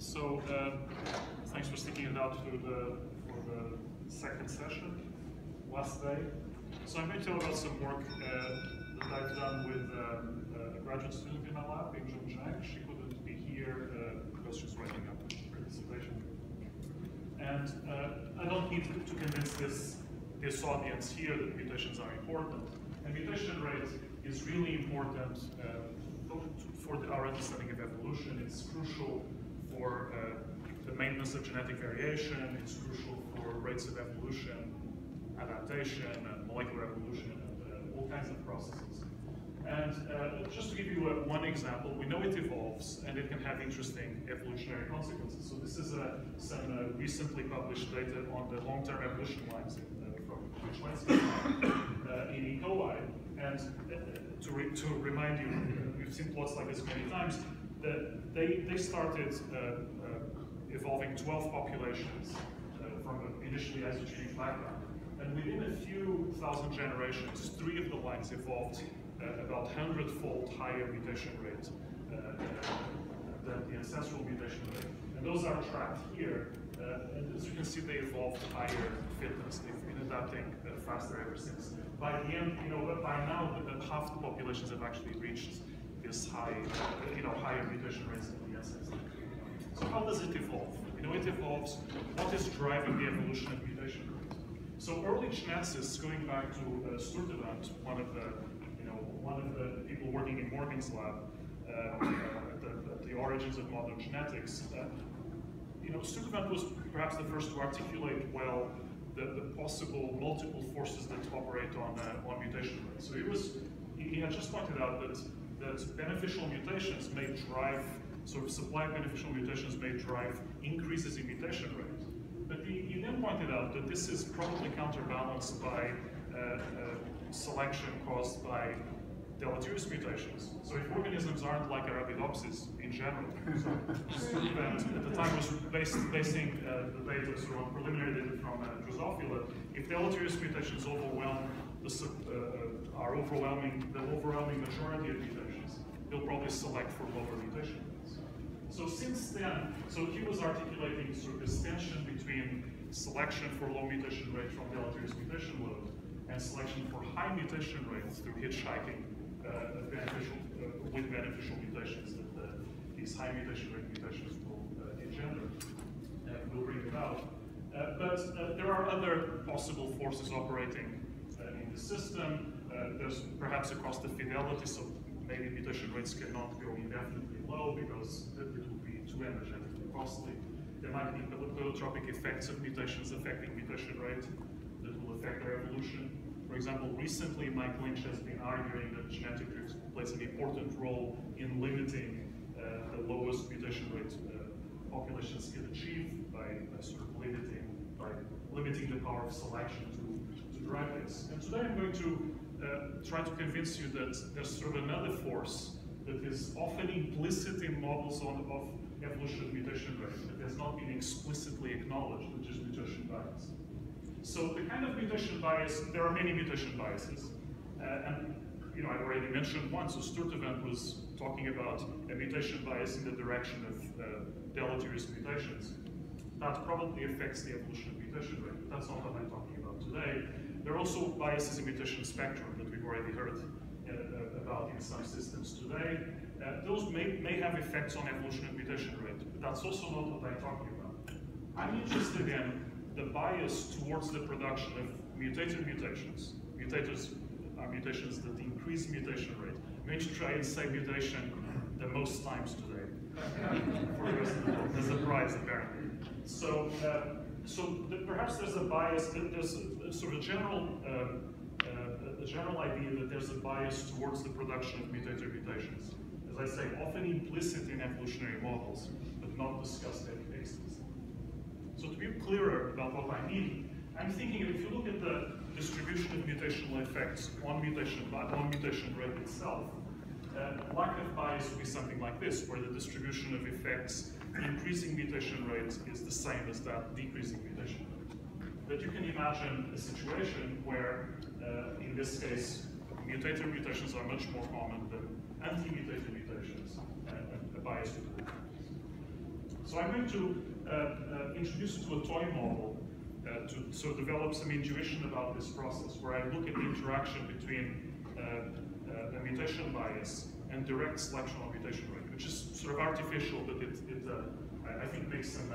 So thanks for sticking it out for the second session, last day. So I'm going to tell about some work that I've done with a graduate student in my lab, Jung Zhang. She couldn't be here because she's writing up her dissertation. And I don't need to convince this audience here that mutations are important. And mutation rate is really important for our understanding of evolution. It's crucial for the maintenance of genetic variation. It's crucial for rates of evolution, adaptation, and molecular evolution, and all kinds of processes. And just to give you one example, we know it evolves, and it can have interesting evolutionary consequences. So this is some recently published data on the long-term evolution lines from which in E. coli. And to remind you, we've seen plots like this many times, that they started evolving 12 populations from an initially isogenic background. And within a few thousand generations, 3 of the lines evolved about 100-fold higher mutation rate than the ancestral mutation rate. And those are tracked here. And as you can see, they evolved higher fitness. They've been adapting faster ever since. By the end, by now, half the populations have actually reached this high, higher mutation rates than the ancestors. So how does it evolve? It evolves. What is driving the evolution of mutation rate? So early geneticists, going back to Sturtevant, one of the people working in Morgan's lab at the origins of modern genetics, Sturtevant was perhaps the first to articulate well the possible multiple forces that operate on mutation rates. So he had just pointed out that beneficial mutations may drive, sort of supply beneficial mutations may drive increases in mutation rate. But he then pointed out that this is probably counterbalanced by selection caused by deleterious mutations. So if organisms aren't like Arabidopsis in general, so at the time was basing the data sort of preliminary data from Drosophila, if deleterious mutations overwhelm the overwhelming majority of mutations, they'll probably select for lower mutation rates. So since then, he was articulating sort of this tension between selection for low mutation rate from deleterious mutation load and selection for high mutation rates through hitchhiking with beneficial mutations that these high mutation rate mutations will engender, will bring about. But there are other possible forces operating in the system. There's perhaps across the fidelity, so maybe mutation rates cannot go indefinitely low because it will be too energetically costly. There might be pleiotropic effects of mutations affecting mutation rate that will affect their evolution. For example, recently Mike Lynch has been arguing that genetic drift plays an important role in limiting the lowest mutation rate populations can achieve by limiting the power of selection to drive this. And today I'm going to try to convince you that there's sort of another force that is often implicit in models of evolution of mutation rate that has not been explicitly acknowledged, which is mutation bias. So the kind of mutation bias, there are many mutation biases. And I've already mentioned one, so Sturtevant was talking about a mutation bias in the direction of deleterious mutations. That probably affects the evolution of mutation rate, but that's not what I'm talking about today. There are also biases in mutation spectrum that we've already heard about in some systems today. Those may have effects on evolution of mutation rate, but that's also not what I'm talking about. I'm interested in the bias towards the production of mutated mutations. Mutators are mutations that increase mutation rate. I'm going to try and say mutation the most times today for the rest of the world, as a prize apparently. So perhaps there's a bias, there's a sort of general idea that there's a bias towards the production of mutated mutations. As I say, often implicit in evolutionary models, but not discussed explicitly. So to be clearer about what I mean, I'm thinking if you look at the distribution of mutational effects on mutation rate itself, lack of bias would be something like this, where the distribution of effects increasing mutation rate is the same as that decreasing mutation rate. But you can imagine a situation where, in this case, mutated mutations are much more common than anti-mutated mutations, and a bias would be. So I'm going to introduce you to a toy model to sort of develop some intuition about this process, where I look at the interaction between a mutation bias and direct selection of mutation rate, which is sort of artificial, but I think makes some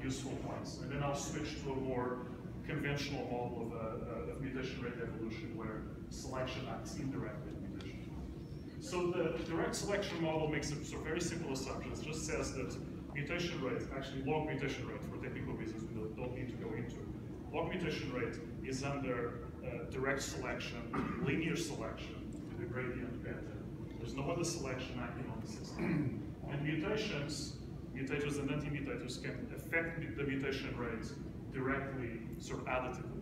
useful points. And then I'll switch to a more conventional model of mutation rate evolution, where selection acts indirectly in mutation. So the direct selection model makes a sort of very simple assumption. It just says that mutation rate, actually log mutation rate, for technical reasons we don't need to go into, log mutation rate is under direct selection, linear selection, with a gradient beta. There's no other selection acting on the system. And mutators and anti-mutators can affect the mutation rate directly, sort of additively.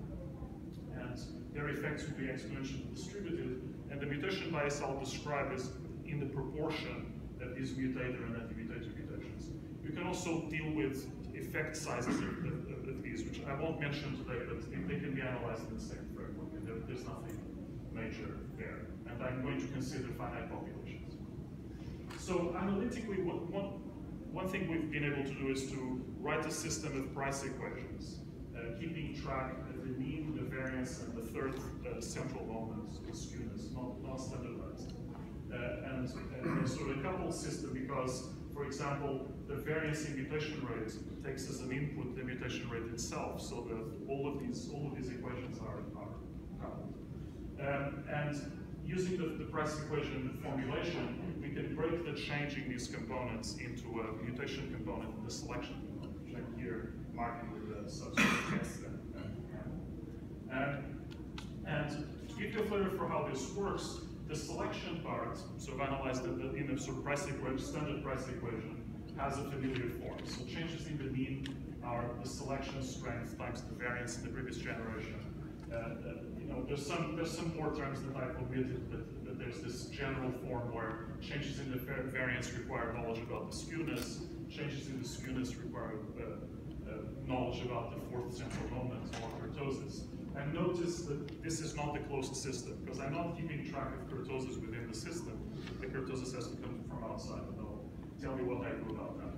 And their effects will be exponentially distributed, and the mutation bias I'll describe is in the proportion of these mutator and anti-mutator mutations. You can also deal with effect sizes of these, which I won't mention today, but they can be analyzed in the same framework, and there's nothing major there. And I'm going to consider finite populations. So analytically, one thing we've been able to do is to write a system of price equations, keeping track of the mean, the variance, and the third central moment, the skewness, not standardized. And there's sort of a coupled system because, for example, the variance in mutation rate takes as an input the mutation rate itself, so that all of these equations are coupled. And using the price equation formulation, we can break the changing these components into a mutation component and the selection component, which I'm here marking with a subscript S. And to give you a flavor for how this works, the selection part, so I've analyzed it in a sort of price equation, standard price equation, has a familiar form. So changes in the mean are the selection strength times the variance in the previous generation. There's some more terms that I've omitted, but there's this general form where changes in the variance require knowledge about the skewness, changes in the skewness require knowledge about the fourth central moment, or kurtosis. And notice that this is not a closed system, because I'm not keeping track of kurtosis within the system. The kurtosis has to come from outside, and I'll tell you what I do about that.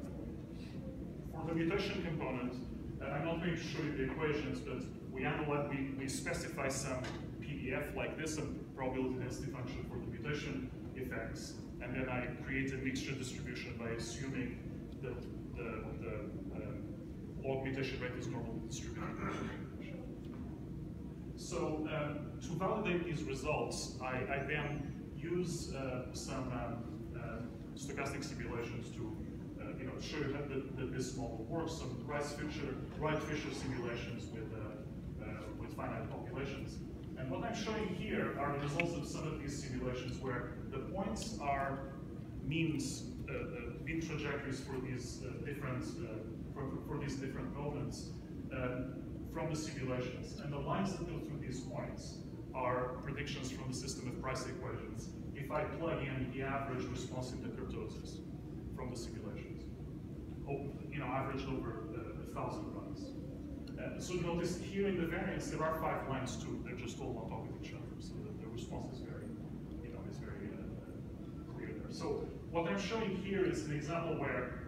For the mutation component, I'm not going to show you the equations, but we specify some PDF like this, a probability density function for the mutation effects, and then I create a mixture distribution by assuming that the log mutation rate is normally distributed. So to validate these results, I then use some stochastic simulations to show you that this model works. Some Wright-Fisher simulations with finite populations. And what I'm showing here are the results of some of these simulations where the points are means, mean trajectories for these different moments from the simulations. And the lines that go through these points are predictions from the system of price equations if I plug in the average response in the kurtosis from the simulations, averaged over 1,000 runs. So notice here in the variance there are 5 lines too. They're just all on top of each other, so the response is very, clear there. So what I'm showing here is an example where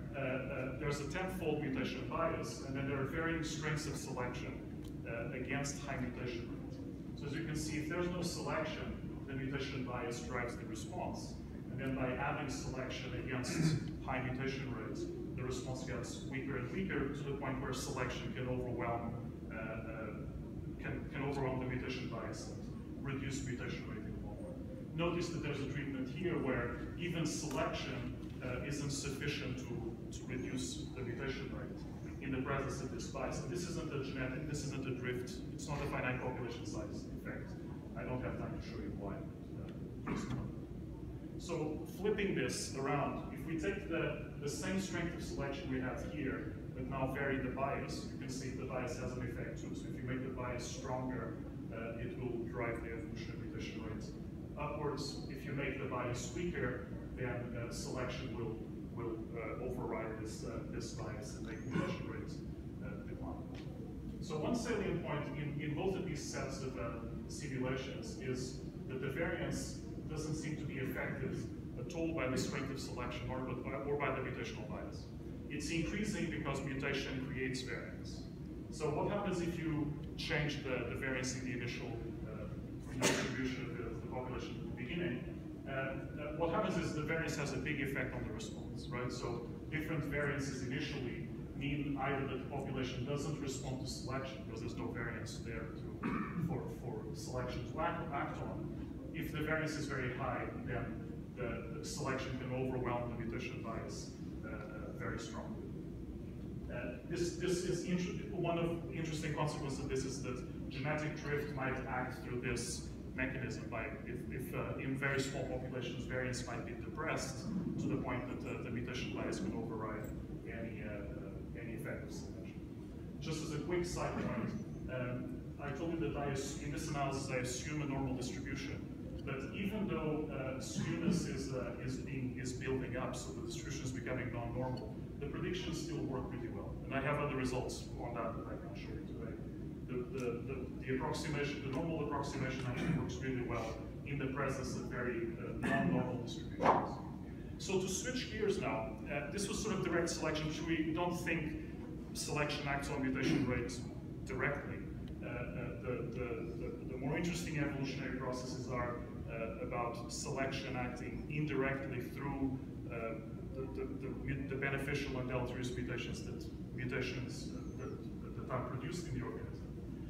there's a 10-fold mutation bias, and then there are varying strengths of selection against high mutation rate. So as you can see, if there's no selection, the mutation bias drives the response. And then by adding selection against high mutation rates, the response gets weaker and weaker to the point where selection can overwhelm the mutation bias and reduce mutation rate in the long run. Notice that there's a treatment here where even selection isn't sufficient to reduce the mutation rate in the presence of this bias. And this isn't a genetic, this isn't a drift, it's not a finite population size effect. I don't have time to show you why. So flipping this around, if we take the same strength of selection we have here, but now vary the bias, you can see the bias has an effect too. So if you make the bias stronger, it will drive the evolutionary mutation rate upwards. If you make the bias weaker, then selection will override this bias and make the mutation rate decline. So one salient point in both of these sets of simulations is that the variance doesn't seem to be affected at all by the strength of selection or by the mutational bias. It's increasing because mutation creates variance. So what happens if you change the variance in the initial distribution of the population at the beginning? What happens is the variance has a big effect on the response, right? So different variances initially mean either that the population doesn't respond to selection because there's no variance there for selection to act on. If the variance is very high, then the selection can overwhelm the mutation bias very strongly. This is one of the interesting consequences of this is that genetic drift might act through this mechanism. If in very small populations, variance might be depressed to the point that the mutation bias can override any effect of selection. Just as a quick side point, I told you that in this analysis I assume a normal distribution. But even though skewness is building up, so the distribution is becoming non-normal, the predictions still work pretty well. And I have other results on that I can show you today. The approximation, the normal approximation actually works really well in the presence of very non-normal distributions. So to switch gears now, this was sort of direct selection, which we don't think selection acts on mutation rates directly. The more interesting evolutionary processes are about selection acting indirectly through the beneficial and deleterious mutations that are produced in the organism.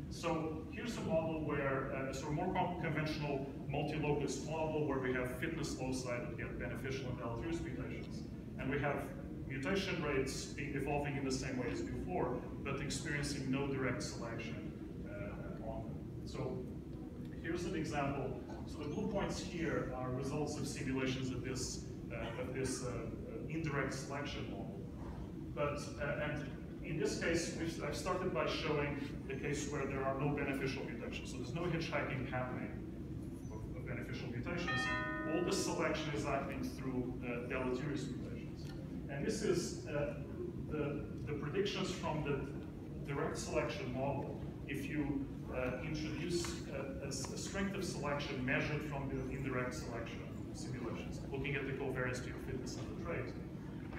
So here's a model where a sort of more conventional multi-locus model where we have fitness loci that get beneficial and deleterious mutations, and we have mutation rates evolving in the same way as before, but experiencing no direct selection on them. So here's an example. So the blue points here are results of simulations of this indirect selection model. But and in this case, I've started by showing the case where there are no beneficial mutations. So there's no hitchhiking happening of beneficial mutations. All the selection is acting through deleterious mutations. And this is the predictions from the direct selection model. If you introduce a strength of selection measured from the indirect selection simulations, looking at the covariance to your fitness of the trait.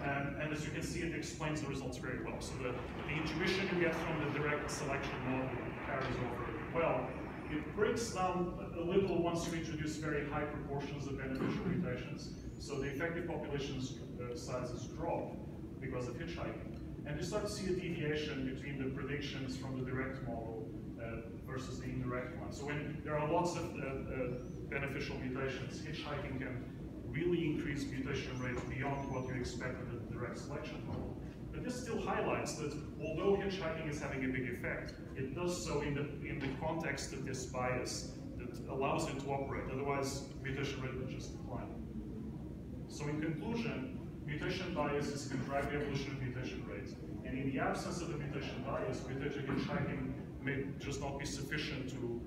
And as you can see, it explains the results very well. So the intuition you get from the direct selection model carries over well. It breaks down a little once you introduce very high proportions of beneficial mutations. So the effective population sizes drop because of hitchhiking. And you start to see a deviation between the predictions from the direct model versus the indirect one. So when there are lots of beneficial mutations, hitchhiking can really increase mutation rates beyond what you expect in the direct selection model. But this still highlights that although hitchhiking is having a big effect, it does so in the context of this bias that allows it to operate. Otherwise, mutation rate would just decline. So in conclusion, mutation biases can drive the evolution of mutation rates. And in the absence of the mutation bias, mutation hitchhiking may just not be sufficient to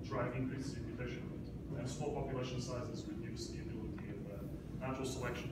drive increases in mutation rate. And small population sizes reduce the ability of natural selection